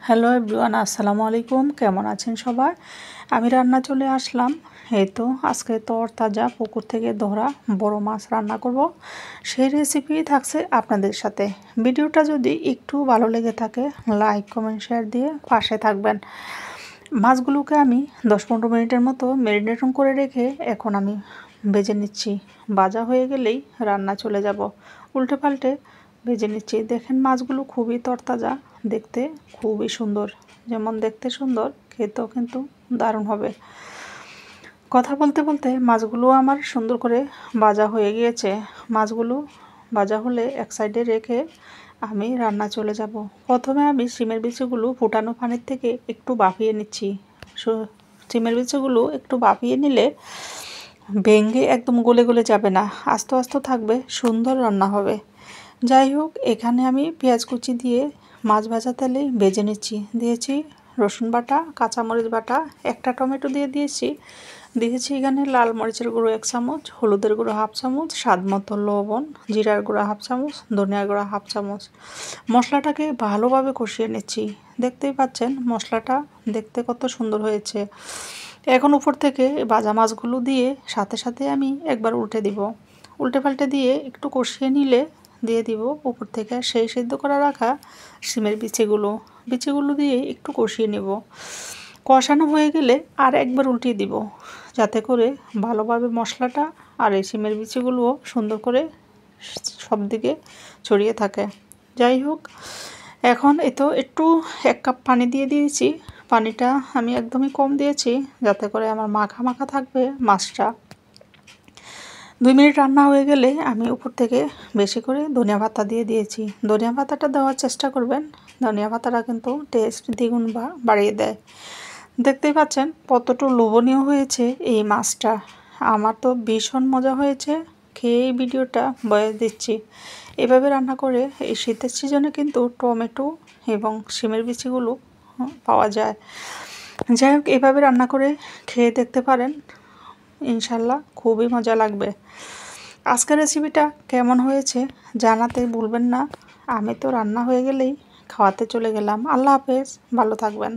Hello everyone, আসসালামু আলাইকুম। কেমন আছেন সবাই? আমি রান্না চলে আসলাম। এই তো আজকে তরতাজা পুকুর থেকে ধরা বড় মাছ রান্না করব। সেই রেসিপি থাকছে আপনাদের সাথে। ভিডিওটা যদি একটু ভালো লেগে থাকে লাইক কমেন্ট শেয়ার দিয়ে পাশে থাকবেন। মাছগুলোকে আমি 10-15 মিনিটের মতো ম্যারিনেশন করে রেখে এখন আমি ভেজে নিচ্ছি। ভাজা হয়ে গেলেই রান্না চলে যাব। উল্টে পাল্টে ভেজে নিচ্ছি। দেখেন মাছগুলো খুবই তরতাজা, দেখতে খুবই সুন্দর। যেমন দেখতে সুন্দর, খেতেও কিন্তু দারুণ হবে। কথা বলতে বলতে মাছগুলো আমার সুন্দর করে ভাজা হয়ে গিয়েছে। মাছগুলো ভাজা হলে এক সাইডে রেখে আমি রান্না চলে যাব। প্রথমে আমি শিমের বিচিগুলো ফুটানো পানির থেকে একটু ভাপিয়ে নিচ্ছি। শিমের বিচিগুলো একটু ভাপিয়ে নিলে ভেঙে একদম গলে গলে যাবে না, আস্তে আস্তে থাকবে, সুন্দর রান্না হবে। যাই হোক, এখানে আমি পেঁয়াজ কুচি দিয়ে মাছ ভাজা তেলে ভেজে নিচ্ছি। দিয়েছি রসুন বাটা, কাঁচামরিচ বাটা, একটা টমেটো দিয়েছি এখানে লাল মরিচের গুঁড়ো 1 চামচ, হলুদের গুঁড়ো 1/2 চামচ, স্বাদ মতো লবণ, জিরার গুঁড়ো 1/2 চামচ, ধনিয়ার গুঁড়ো 1/2 চামচ। মশলাটাকে ভালোভাবে কষিয়ে নিচ্ছি। দেখতেই পাচ্ছেন মশলাটা দেখতে কত সুন্দর হয়েছে। এখন উপর থেকে ভাজা মাছগুলো দিয়ে সাথে সাথে আমি একবার উল্টে দিব। উল্টে পাল্টে দিয়ে একটু কষিয়ে নিলে দিয়ে দিব উপর থেকে সেই সিদ্ধ করা রাখা শিমের বিচিগুলো দিয়ে একটু কষিয়ে নেব। কষানো হয়ে গেলে আর একবার উল্টিয়ে দিব, যাতে করে ভালোভাবে মশলাটা আর এই শিমের বিচিগুলোও সুন্দর করে সব দিকে ছড়িয়ে থাকে। যাই হোক, এখন তো একটু 1 কাপ পানি দিয়ে দিয়েছি। পানিটা আমি একদমই কম দিয়েছি, যাতে করে আমার মাখা মাখা থাকবে মাছটা। 2 মিনিট রান্না হয়ে গেলে আমি উপর থেকে বেশি করে ধনিয়া পাতা দিয়ে দিয়েছি। ধনিয়া পাতাটা দেওয়ার চেষ্টা করবেন, ধনিয়া পাতাটা কিন্তু টেস্ট দ্বিগুণ বাড়িয়ে দেয়। দেখতেই পাচ্ছেন কতটা লোভনীয় হয়েছে এই মাছটা। আমার তো ভীষণ মজা হয়েছে। খেয়ে এই ভিডিওটা বয়স দিচ্ছি। এভাবে রান্না করে এই শীতের সিজনে কিন্তু টমেটো এবং শিমের বিচিগুলো পাওয়া যায়। যাই হোক, এভাবে রান্না করে খেয়ে দেখতে পারেন, ইনশাল্লাহ খুবই মজা লাগবে। আজকের রেসিপিটা কেমন হয়েছে জানাতে ভুলবেন না। আমি তো রান্না হয়ে গেলেই খাওয়াতে চলে গেলাম। আল্লাহ হাফেজ, ভালো থাকবেন।